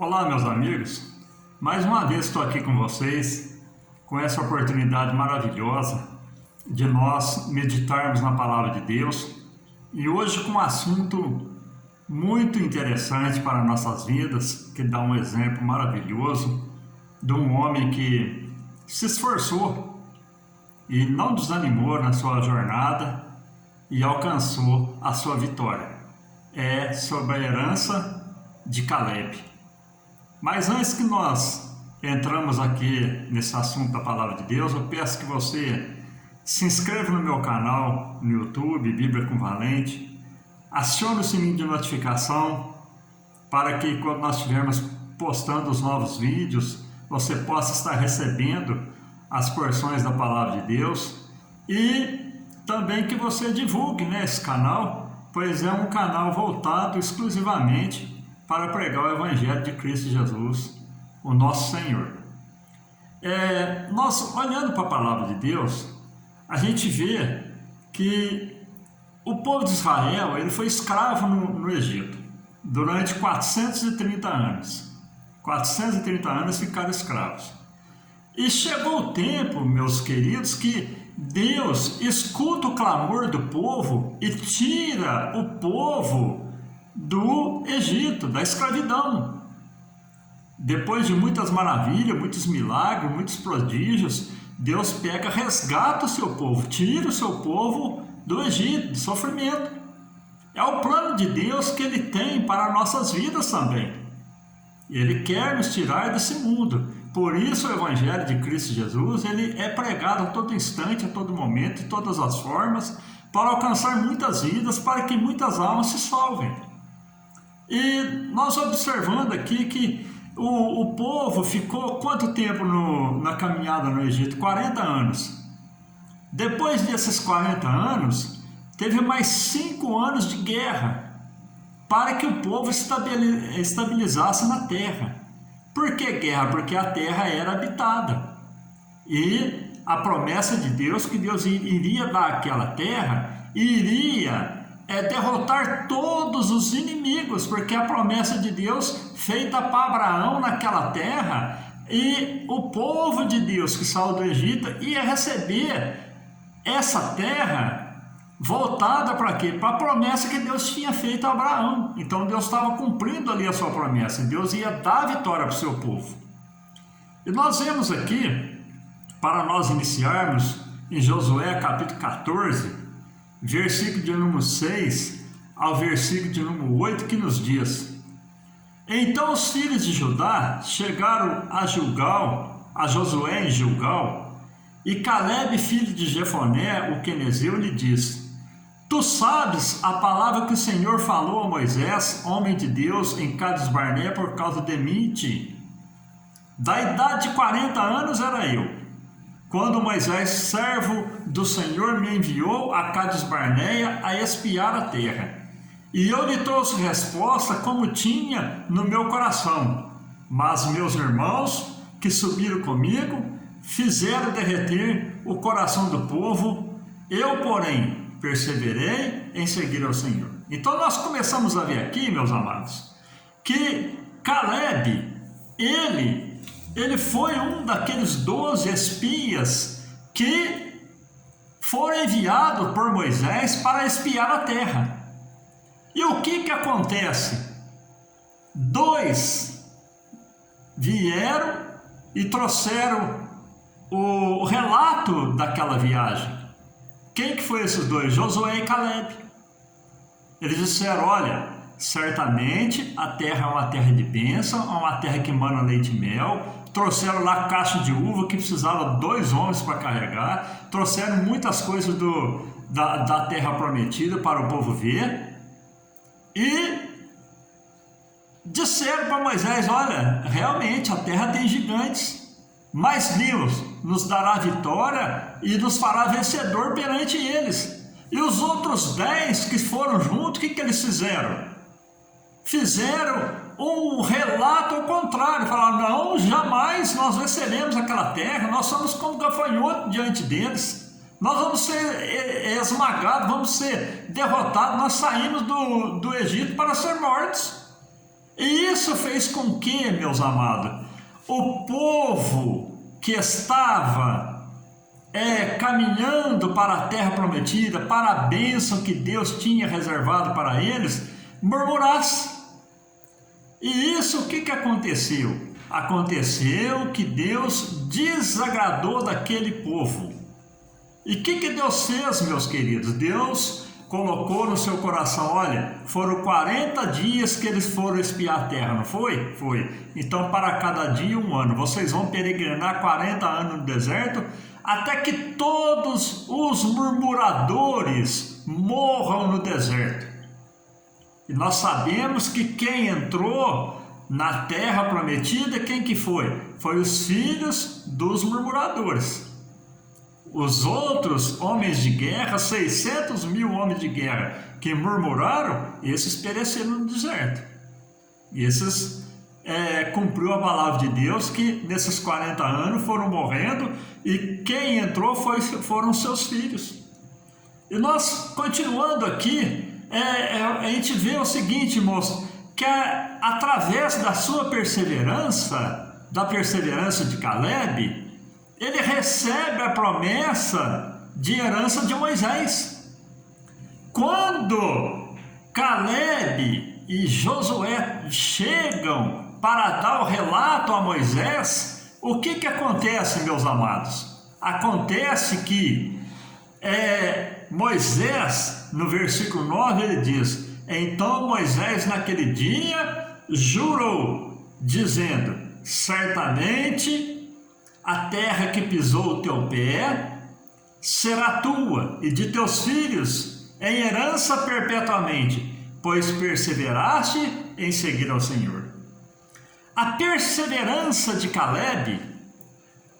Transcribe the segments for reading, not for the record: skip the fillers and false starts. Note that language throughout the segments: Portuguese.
Olá, meus amigos. Mais uma vez estou aqui com vocês com essa oportunidade maravilhosa de nós meditarmos na Palavra de Deus e hoje com um assunto muito interessante para nossas vidas, que dá um exemplo maravilhoso de um homem que se esforçou e não desanimou na sua jornada e alcançou a sua vitória. É sobre a herança de Caleb. Mas antes que nós entramos aqui nesse assunto da Palavra de Deus, eu peço que você se inscreva no meu canal no YouTube, Bíblia com Valente, acione o sininho de notificação para que quando nós estivermos postando os novos vídeos, você possa estar recebendo as porções da Palavra de Deus e também que você divulgue esse canal, pois é um canal voltado exclusivamente para pregar o Evangelho de Cristo Jesus, o nosso Senhor. Nós, olhando para a Palavra de Deus, a gente vê que o povo de Israel ele foi escravo no Egito durante 430 anos. 430 anos ficaram escravos. E chegou o tempo, meus queridos, que Deus escuta o clamor do povo e tira o povo do Egito, da escravidão. Depois de muitas maravilhas, muitos milagres, muitos prodígios, Deus pega, resgata o seu povo, tira o seu povo do Egito, do sofrimento. É o plano de Deus que Ele tem para nossas vidas também. Ele quer nos tirar desse mundo. Por isso o Evangelho de Cristo Jesus, ele é pregado a todo instante, a todo momento, de todas as formas, para alcançar muitas vidas, para que muitas almas se salvem. E nós observando aqui que o povo ficou quanto tempo na caminhada no Egito? 40 anos. Depois desses 40 anos, teve mais 5 anos de guerra para que o povo estabilizasse na terra. Por que guerra? Porque a terra era habitada. E a promessa de Deus, que Deus iria dar aquela terra, iria derrotar todos os inimigos, porque a promessa de Deus feita para Abraão naquela terra, e o povo de Deus que saiu do Egito ia receber essa terra voltada para quê? Para a promessa que Deus tinha feito a Abraão. Então Deus estava cumprindo ali a sua promessa, Deus ia dar a vitória para o seu povo. E nós vemos aqui, para nós iniciarmos, em Josué capítulo 14, versículo de número 6 ao versículo de número 8, que nos diz: Então os filhos de Judá chegaram a Gilgal, a Josué em Gilgal, e Caleb, filho de Jefoné, o quenezeu, lhe disse: Tu sabes a palavra que o Senhor falou a Moisés, homem de Deus, em Cades Barnea, por causa de mim e ti. Da idade de 40 anos era eu, quando Moisés, servo do Senhor, me enviou a Cades Barnea a espiar a terra. E eu lhe trouxe resposta como tinha no meu coração. Mas meus irmãos, que subiram comigo, fizeram derreter o coração do povo. Eu, porém, perseverei em seguir ao Senhor. Então nós começamos a ver aqui, meus amados, que Caleb, ele foi um daqueles 12 espias que foram enviados por Moisés para espiar a terra. E o que acontece? 2 vieram e trouxeram o relato daquela viagem. Quem que foi esses 2? Josué e Caleb. Eles disseram: olha, certamente a terra é uma terra de bênção, é uma terra que emana leite e mel. Trouxeram lá caixa de uva que precisava 2 homens para carregar. Trouxeram muitas coisas da terra prometida para o povo ver. E disseram para Moisés: olha, realmente a terra tem gigantes, mas Deus nos dará vitória e nos fará vencedor perante eles. E os outros 10 que foram juntos, o que eles fizeram? Fizeram um relato ao contrário, falaram: não, jamais nós venceremos aquela terra, nós somos como gafanhoto diante deles, nós vamos ser esmagados, vamos ser derrotados, nós saímos do Egito para ser mortos. E isso isso fez com que, meus amados, o povo que estava caminhando para a terra prometida, para a bênção que Deus tinha reservado para eles, murmurasse. E isso, o que aconteceu? Aconteceu que Deus desagradou daquele povo. E o que Deus fez, meus queridos? Deus colocou no seu coração, olha, foram 40 dias que eles foram espiar a terra, não foi? Foi. Então, para cada dia, 1 ano. Vocês vão peregrinar 40 anos no deserto, até que todos os murmuradores morram no deserto. E nós sabemos que quem entrou na terra prometida, quem que foi? Foi os filhos dos murmuradores. Os outros homens de guerra, 600 mil homens de guerra que murmuraram, esses pereceram no deserto. E esses cumpriu a palavra de Deus, que nesses 40 anos foram morrendo, e quem entrou foram seus filhos. E nós, continuando aqui, a gente vê o seguinte, irmãos, que através da sua perseverança, da perseverança de Caleb, ele recebe a promessa de herança de Moisés. Quando Caleb e Josué chegam para dar o relato a Moisés, o que acontece, meus amados? Acontece que Moisés, no versículo 9, ele diz: então Moisés naquele dia jurou, dizendo: certamente a terra que pisou o teu pé será tua e de teus filhos em herança perpetuamente, pois perseveraste em seguir ao Senhor. A perseverança de Caleb,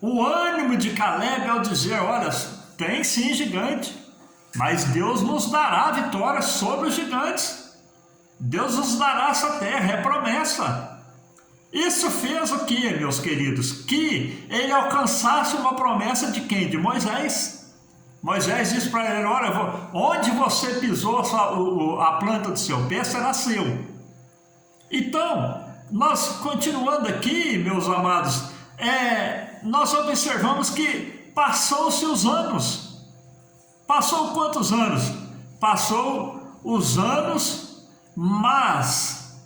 o ânimo de Caleb ao dizer: olha, tem sim gigante, mas Deus nos dará a vitória sobre os gigantes. Deus nos dará essa terra, é promessa. Isso fez o que, meus queridos? Que ele alcançasse uma promessa de quem? De Moisés. Moisés disse para ele: olha, onde você pisou a planta do seu pé será seu. Então, nós continuando aqui, meus amados, nós observamos que passou-se os anos. Passou quantos anos? Passou os anos, mas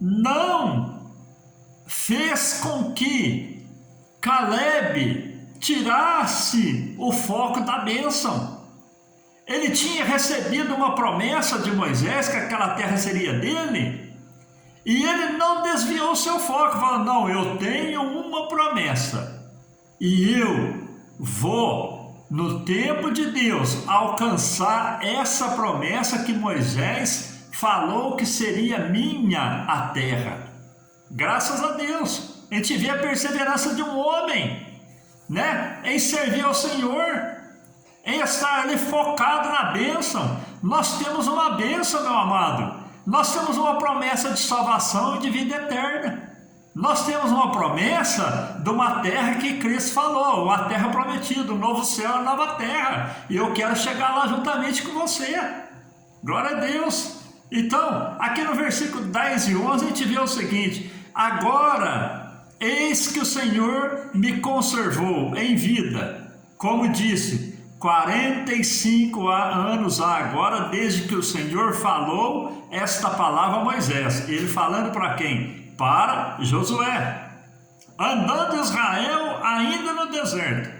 não fez com que Caleb tirasse o foco da bênção. Ele tinha recebido uma promessa de Moisés que aquela terra seria dele, e ele não desviou seu foco, falando: não, eu tenho uma promessa e eu vou, no tempo de Deus, alcançar essa promessa que Moisés falou que seria minha a terra. Graças a Deus, a gente vê a perseverança de um homem, né? Em servir ao Senhor, em estar ali focado na bênção. Nós temos uma bênção, meu amado. Nós temos uma promessa de salvação e de vida eterna. Nós temos uma promessa de uma terra que Cristo falou, uma terra prometida, um novo céu e uma nova terra. E eu quero chegar lá juntamente com você. Glória a Deus. Então, aqui no versículo 10 e 11, a gente vê o seguinte: agora, eis que o Senhor me conservou em vida, como disse, 45 anos há agora, desde que o Senhor falou esta palavra a Moisés. Ele falando para quem? Para Josué, andando Israel ainda no deserto.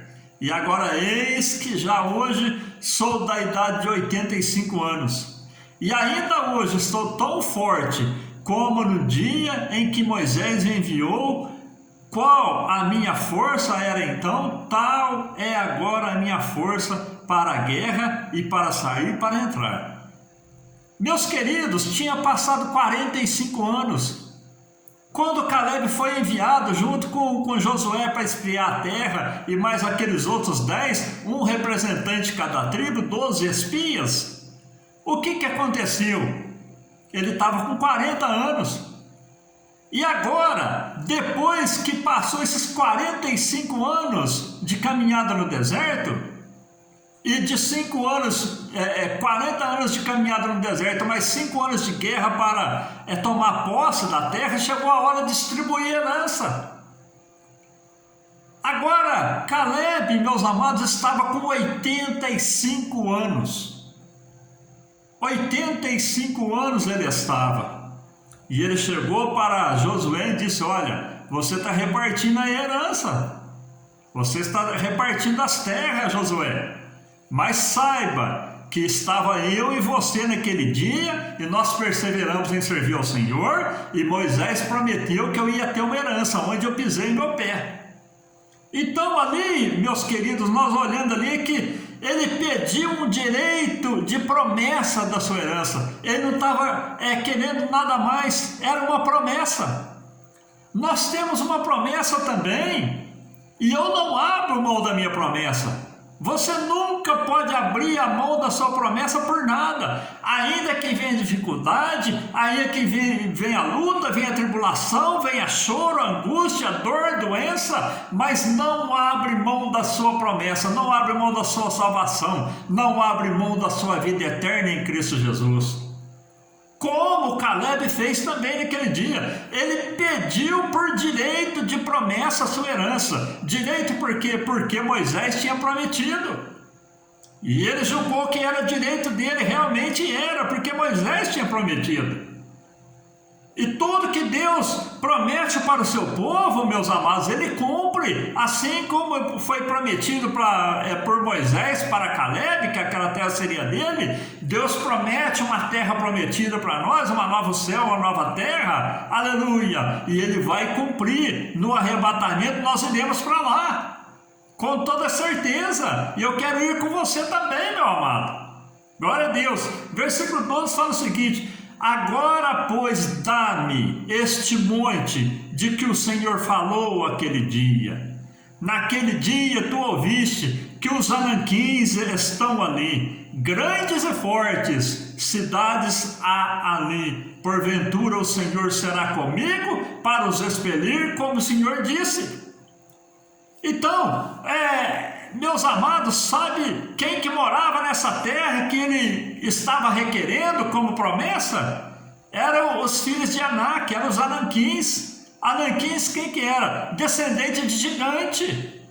E agora eis que já hoje sou da idade de 85 anos, e ainda hoje estou tão forte como no dia em que Moisés me enviou. Qual a minha força era então, tal é agora a minha força para a guerra e para sair e para entrar. Meus queridos, tinha passado 45 anos. Quando Caleb foi enviado junto com Josué para espiar a terra, e mais aqueles outros 10, um representante de cada tribo, 12 espias, o que aconteceu? Ele estava com 40 anos. E agora, depois que passou esses 45 anos de caminhada no deserto, e de 5 anos, 40 anos de caminhada no deserto, mais 5 anos de guerra para tomar posse da terra, chegou a hora de distribuir a herança. Agora, Caleb, meus amados, estava com 85 anos. 85 anos ele estava. E ele chegou para Josué e disse: olha, você está repartindo a herança. Você está repartindo as terras, Josué. Mas saiba que estava eu e você naquele dia, e nós perseveramos em servir ao Senhor, e Moisés prometeu que eu ia ter uma herança, onde eu pisei meu pé. Então ali, meus queridos, nós olhando ali que ele pediu um direito de promessa da sua herança. Ele não estava querendo nada mais, era uma promessa. Nós temos uma promessa também, e eu não abro mão da minha promessa. Você nunca pode abrir a mão da sua promessa por nada. Ainda que venha dificuldade, ainda que venha a luta, venha a tribulação, venha choro, angústia, dor, doença, mas não abre mão da sua promessa, não abre mão da sua salvação, não abre mão da sua vida eterna em Cristo Jesus. Como Caleb fez também naquele dia, ele pediu por direito de promessa a sua herança. Direito por quê? Porque Moisés tinha prometido. E ele julgou que era direito dele, realmente era, porque Moisés tinha prometido. E tudo que Deus promete para o seu povo, meus amados, ele cumpre. Assim como foi prometido por Moisés para Caleb, que aquela terra seria dele, Deus promete uma terra prometida para nós, uma nova céu, uma nova terra, aleluia, e ele vai cumprir. No arrebatamento nós iremos para lá, com toda certeza, e eu quero ir com você também, meu amado. Glória a Deus. Versículo 12 fala o seguinte: agora, pois, dá-me este monte de que o Senhor falou aquele dia. Naquele dia tu ouviste que os Anaquins estão ali, grandes e fortes, cidades há ali. Porventura o Senhor será comigo para os expelir, como o Senhor disse. Então, meus amados, sabe quem que morava nessa terra que ele estava requerendo como promessa? Eram os filhos de Anak, eram os Anaquins. Anaquins quem que era? Descendente de gigante.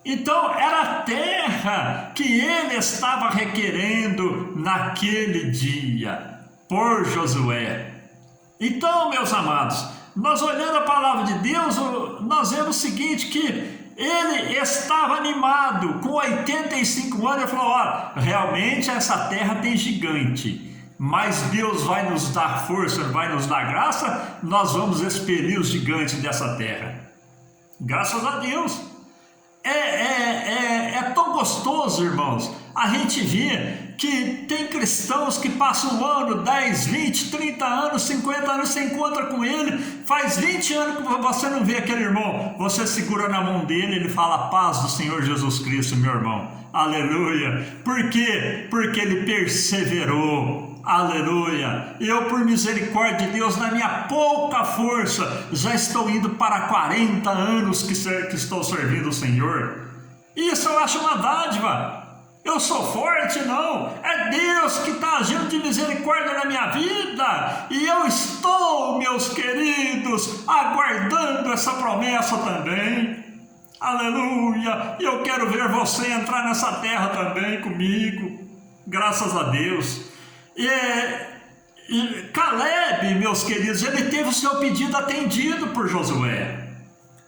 Então era a terra que ele estava requerendo naquele dia, por Josué. Então, meus amados, nós olhando a palavra de Deus, nós vemos o seguinte, que ele estava animado, com 85 anos, ele falou: olha, realmente essa terra tem gigante, mas Deus vai nos dar força, vai nos dar graça, nós vamos expelir os gigantes dessa terra. Graças a Deus. É tão gostoso, irmãos, a gente vê que tem cristãos que passam um ano, 10, 20, 30 anos, 50 anos, você encontra com ele, faz 20 anos que você não vê aquele irmão, você segura na mão dele, ele fala: paz do Senhor Jesus Cristo, meu irmão, aleluia. Por quê? Porque ele perseverou, aleluia. Eu, por misericórdia de Deus, na minha pouca força, já estou indo para 40 anos que estou servindo o Senhor. Isso eu acho uma dádiva. Eu sou forte? Não. É Deus que está agindo de misericórdia na minha vida. E eu estou, meus queridos, aguardando essa promessa também. Aleluia. E eu quero ver você entrar nessa terra também comigo. Graças a Deus. E Caleb, meus queridos, ele teve o seu pedido atendido por Josué.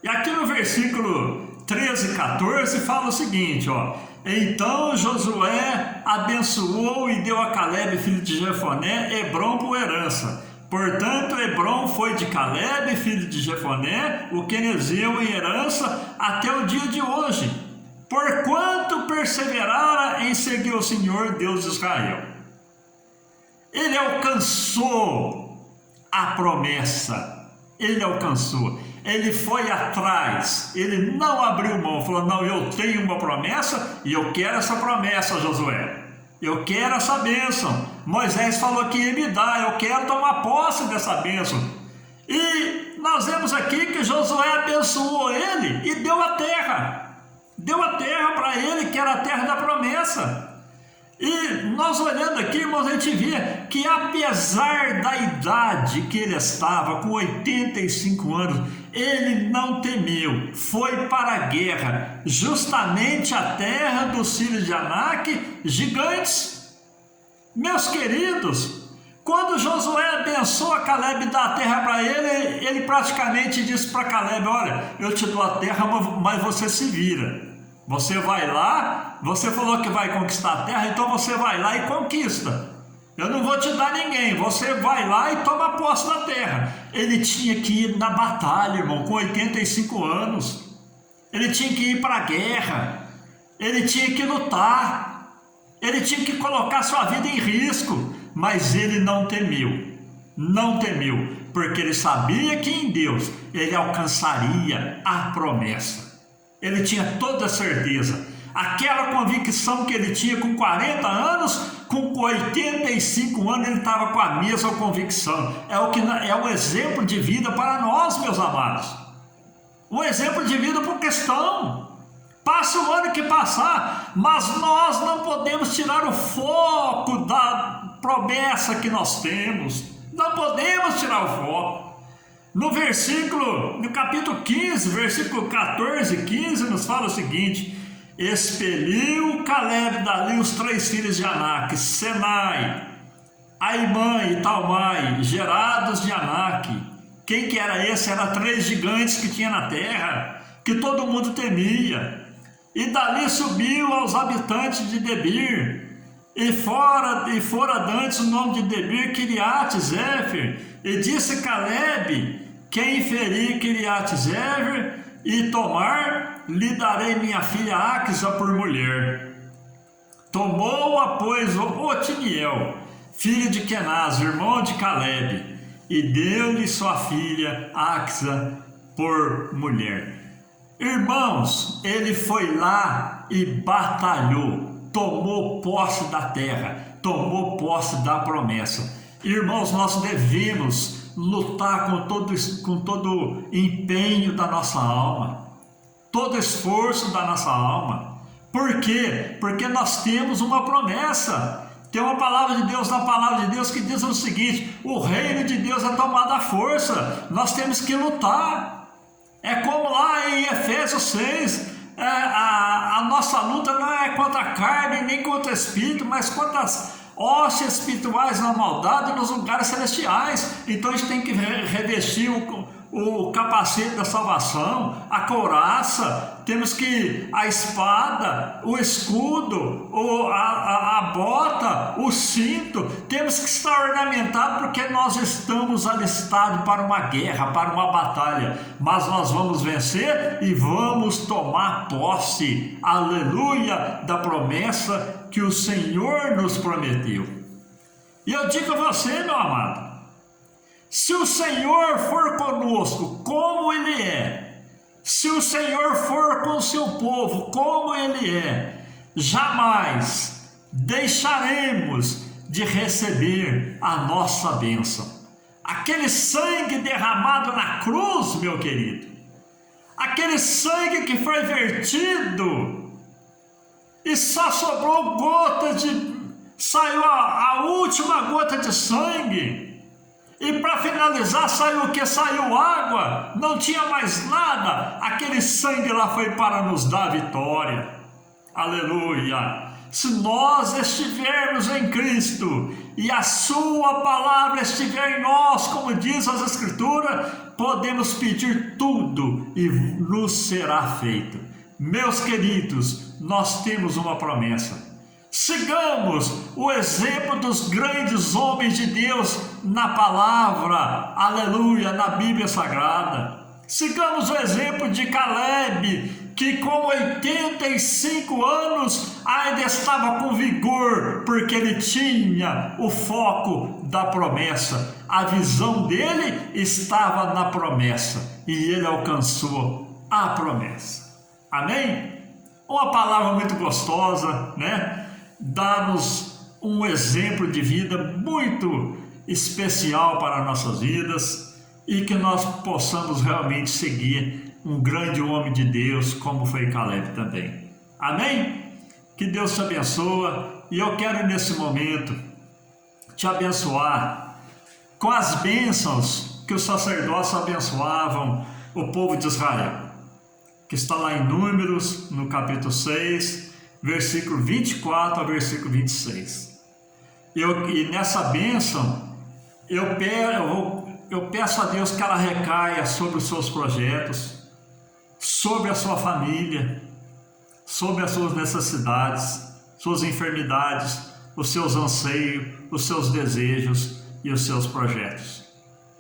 E aqui no versículo 13 e 14 fala o seguinte, ó: então Josué abençoou e deu a Caleb, filho de Jefoné, Hebrom por herança. Portanto, Hebrom foi de Caleb, filho de Jefoné, o quenezeu, em herança até o dia de hoje, porquanto perseverara em seguir o Senhor, Deus de Israel. Ele alcançou a promessa, ele alcançou. Ele foi atrás, ele não abriu mão, falou: não, eu tenho uma promessa e eu quero essa promessa, Josué, eu quero essa bênção. Moisés falou que ia me dar, eu quero tomar posse dessa bênção. E nós vemos aqui que Josué abençoou ele e deu a terra. deu a terra para ele, que era a terra da promessa. E nós olhando aqui, irmãos, a gente vê que apesar da idade que ele estava, com 85 anos, ele não temeu, foi para a guerra, justamente a terra dos filhos de Anak, gigantes. Meus queridos, quando Josué abençoa Caleb e dá a terra para ele, ele praticamente disse para Caleb: olha, eu te dou a terra, mas você se vira. Você vai lá, você falou que vai conquistar a terra, então você vai lá e conquista. Eu não vou te dar ninguém, você vai lá e toma posse da terra. Ele tinha que ir na batalha, irmão, com 85 anos. Ele tinha que ir para a guerra, ele tinha que lutar, ele tinha que colocar sua vida em risco, mas ele não temeu, porque ele sabia que em Deus ele alcançaria a promessa. Ele tinha toda a certeza, aquela convicção que ele tinha com 40 anos, com 85 anos ele estava com a mesma convicção. É um exemplo de vida para nós, meus amados, um exemplo de vida por questão. Passa o ano que passar, mas nós não podemos tirar o foco da promessa que nós temos, não podemos tirar o foco. No capítulo 15, versículo 14 e 15, nos fala o seguinte: expeliu Caleb dali os 3 filhos de Anak, Senai, Aimã e Talmai, gerados de Anak. Quem que era esse? Era 3 gigantes que tinha na terra, que todo mundo temia. E dali subiu aos habitantes de Debir, e fora dantes o nome de Debir, Kiriat-Zefer. E disse Caleb: quem ferir Kiriat-Zefer e tomar, lhe darei minha filha Axa por mulher. Tomou-a, pois, Otiniel, filho de Kenaz, irmão de Caleb, e deu-lhe sua filha Axa por mulher. Irmãos, ele foi lá e batalhou, tomou posse da terra, tomou posse da promessa. Irmãos, nós devemos lutar com todo empenho da nossa alma, todo esforço da nossa alma. Por quê? Porque nós temos uma promessa. Tem uma palavra de Deus na palavra de Deus que diz o seguinte: o reino de Deus é tomado à força. Nós temos que lutar. É como lá em Efésios 6, a nossa luta não é contra a carne nem contra o espírito, mas contra as hostes espirituais na maldade nos lugares celestiais. Então a gente tem que revestir o capacete da salvação, a couraça, temos que a espada, o escudo, a bota, o cinto, temos que estar ornamentados, porque nós estamos alistados para uma guerra, para uma batalha, mas nós vamos vencer e vamos tomar posse, aleluia, da promessa que o Senhor nos prometeu. E eu digo a você, meu amado, se o Senhor for conosco, como Ele é, se o Senhor for com o seu povo, como Ele é, jamais deixaremos de receber a nossa bênção. Aquele sangue derramado na cruz, meu querido, aquele sangue que foi vertido e só sobrou saiu a última gota de sangue. E para finalizar, saiu o que? Saiu água, não tinha mais nada. Aquele sangue lá foi para nos dar a vitória. Aleluia! Se nós estivermos em Cristo e a sua palavra estiver em nós, como diz as Escrituras, podemos pedir tudo e nos será feito. Meus queridos, nós temos uma promessa. Sigamos o exemplo dos grandes homens de Deus na palavra, aleluia, na Bíblia Sagrada. Sigamos o exemplo de Caleb, que com 85 anos ainda estava com vigor, porque ele tinha o foco da promessa. A visão dele estava na promessa e ele alcançou a promessa. Amém? Uma palavra muito gostosa, né? Dá-nos um exemplo de vida muito especial para nossas vidas e que nós possamos realmente seguir um grande homem de Deus, como foi Caleb também. Amém? Que Deus te abençoe, e eu quero nesse momento te abençoar com as bênçãos que os sacerdotes abençoavam o povo de Israel, que está lá em Números, no capítulo 6, versículo 24 ao versículo 26. E nessa bênção, eu peço a Deus que ela recaia sobre os seus projetos, sobre a sua família, sobre as suas necessidades, suas enfermidades, os seus anseios, os seus desejos e os seus projetos.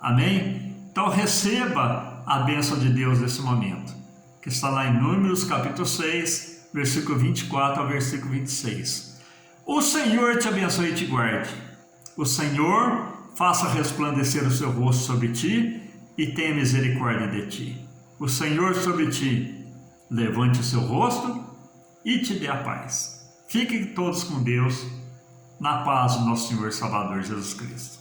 Amém? Então receba a bênção de Deus nesse momento, que está lá em Números capítulo 6, versículo 24 ao versículo 26. O Senhor te abençoe e te guarde. O Senhor faça resplandecer o seu rosto sobre ti e tenha misericórdia de ti. O Senhor sobre ti levante o seu rosto e te dê a paz. Fiquem todos com Deus, na paz do nosso Senhor e Salvador Jesus Cristo.